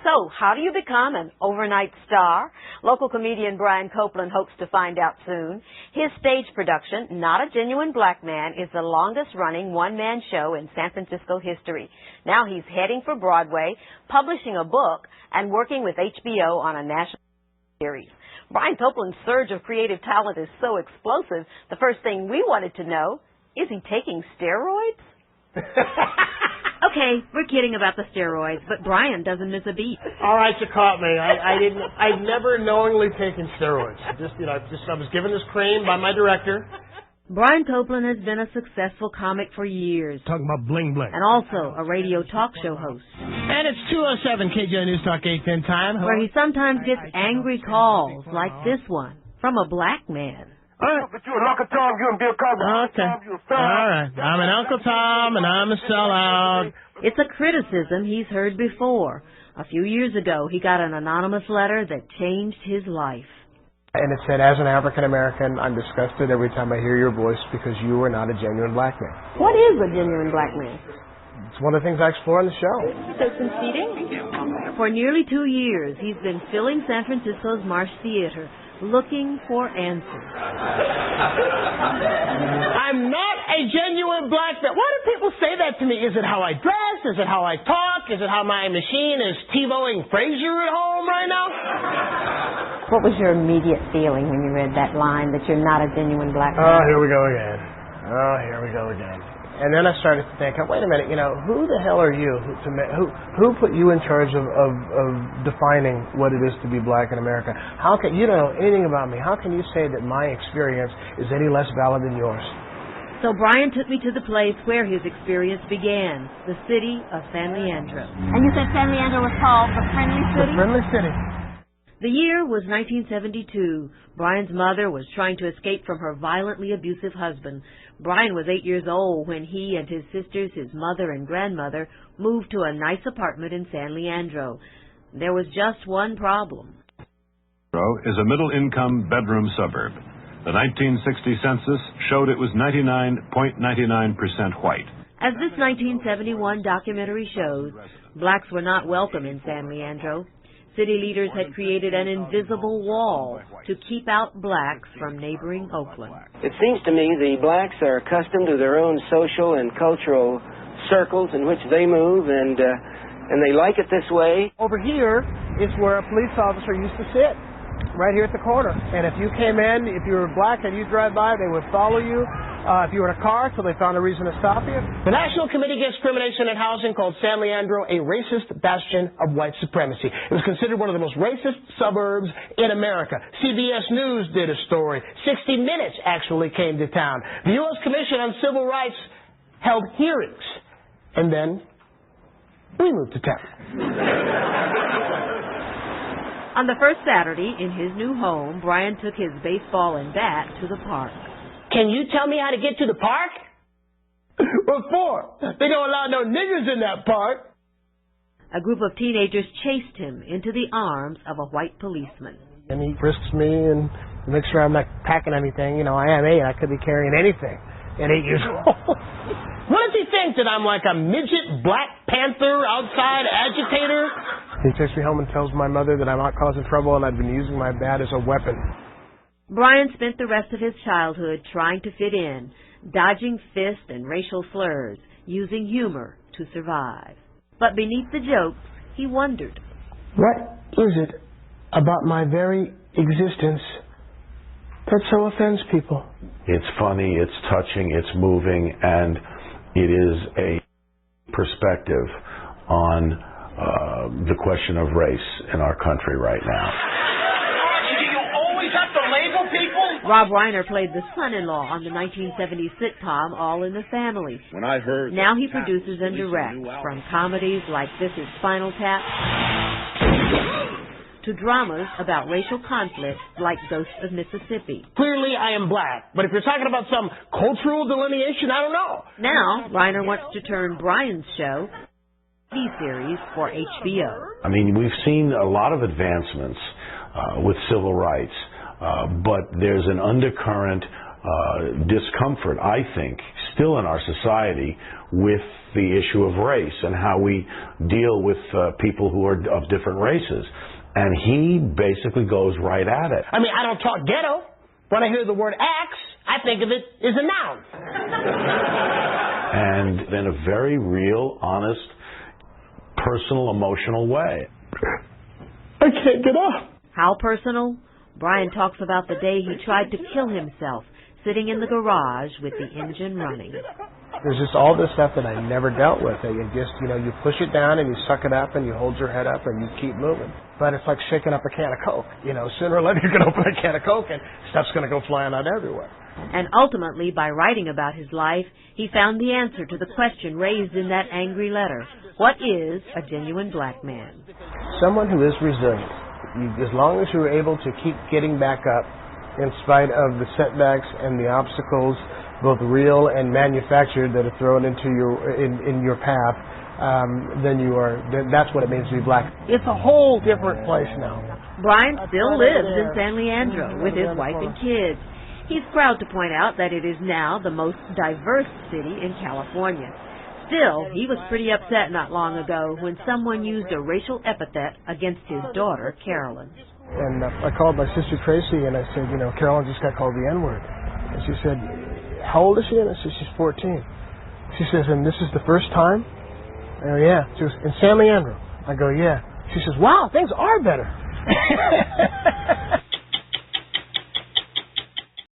So, how do you become an overnight star? Local comedian Brian Copeland hopes to find out soon. His stage production, Not a Genuine Black Man, is the longest-running one-man show in San Francisco history. Now he's heading for Broadway, publishing a book, and working with HBO on a national series. Brian Copeland's surge of creative talent is so explosive, the first thing we wanted to know, is he taking steroids? Okay, we're kidding about the steroids, but Brian doesn't miss a beat. All right, you caught me. I'd never knowingly taken steroids. I was given this cream by my director. Brian Copeland has been a successful comic for years. Talking about bling bling. And also a radio talk show host. And it's 2:07 KJ News Talk 810 time. Where he sometimes gets angry calls like this one from a black man. But you and Uncle Tom, you and Bill Cosby. Okay. All right. I'm an Uncle Tom, and I'm a sellout. It's a criticism he's heard before. A few years ago, he got an anonymous letter that changed his life. And it said, as an African American, I'm disgusted every time I hear your voice because you are not a genuine black man. What is a genuine black man? It's one of the things I explore in the show. So conceding? For nearly 2 years, he's been filling San Francisco's Marsh Theater, looking for answers. I'm not a genuine black man. Why do people say that to me? Is it how I dress? Is it how I talk? Is it how my machine is TiVoing Frasier at home right now? What was your immediate feeling when you read that line that you're not a genuine black man? Oh, here we go again. And then I started to think, wait a minute, who the hell are you? Who put you in charge of defining what it is to be black in America? How can you don't know anything about me? How can you say that my experience is any less valid than yours? So Brian took me to the place where his experience began, the city of San Leandro. And you said San Leandro was called the Friendly City? The Friendly City. The year was 1972. Brian's mother was trying to escape from her violently abusive husband. Brian was 8 years old when he and his sisters, his mother and grandmother, moved to a nice apartment in San Leandro. There was just one problem. Is a middle-income bedroom suburb. The 1960 census showed it was 99.99% white. As this 1971 documentary shows, blacks were not welcome in San Leandro. City leaders had created an invisible wall to keep out blacks from neighboring Oakland. It seems to me the blacks are accustomed to their own social and cultural circles in which they move, and they like it this way. Over here is where a police officer used to sit, right here at the corner. And if you came in, if you were black and you drive by, they would follow you. If you were in a car till they found a reason to stop you. The National Committee Against Discrimination in Housing called San Leandro a racist bastion of white supremacy. It was considered one of the most racist suburbs in America. CBS News did a story. 60 Minutes actually came to town. The U.S. Commission on Civil Rights held hearings. And then we moved to town. On the first Saturday in his new home, Brian took his baseball and bat to the park. Can you tell me how to get to the park? What for? They don't allow no niggers in that park. A group of teenagers chased him into the arms of a white policeman. And he frisks me and makes sure I'm not packing anything. I am 8. I could be carrying anything at 8 years old. What does he think, that I'm like a midget Black Panther outside agitator? He takes me home and tells my mother that I'm not causing trouble and I've been using my bat as a weapon. Brian spent the rest of his childhood trying to fit in, dodging fists and racial slurs, using humor to survive. But beneath the jokes, he wondered. What is it about my very existence that so offends people? It's funny, it's touching, it's moving, and it is a perspective on the question of race in our country right now. Rob Reiner played the son-in-law on the 1970s sitcom All in the Family. When I heard now he produces and directs, from comedies like This Is Spinal Tap to dramas about racial conflict like Ghosts of Mississippi. Clearly I am black, but if you're talking about some cultural delineation, I don't know. Now Reiner wants to turn Brian's show series for HBO. I mean, we've seen a lot of advancements with civil rights. But there's an undercurrent discomfort, I think, still in our society with the issue of race and how we deal with people who are of different races. And he basically goes right at it. I mean, I don't talk ghetto. When I hear the word axe, I think of it as a noun. And in a very real, honest, personal, emotional way. I can't get up. How personal? Brian talks about the day he tried to kill himself, sitting in the garage with the engine running. There's just all this stuff that I never dealt with. You just, you push it down and you suck it up and you hold your head up and you keep moving. But it's like shaking up a can of Coke. Sooner or later you're going to open a can of Coke and stuff's going to go flying out everywhere. And ultimately, by writing about his life, he found the answer to the question raised in that angry letter. What is a genuine black man? Someone who is resilient. As long as you're able to keep getting back up in spite of the setbacks and the obstacles, both real and manufactured, that are thrown into in your path, then that's what it means to be black. It's a whole different place now. Brian still lives in San Leandro with his wife and kids. He's proud to point out that it is now the most diverse city in California. Still, he was pretty upset not long ago when someone used a racial epithet against his daughter, Carolyn. And I called my sister Tracy and I said, Carolyn just got called the N-word. And she said, how old is she? And I said, she's 14. She says, and this is the first time? I go, yeah. She goes, in San Leandro. I go, yeah. She says, wow, things are better.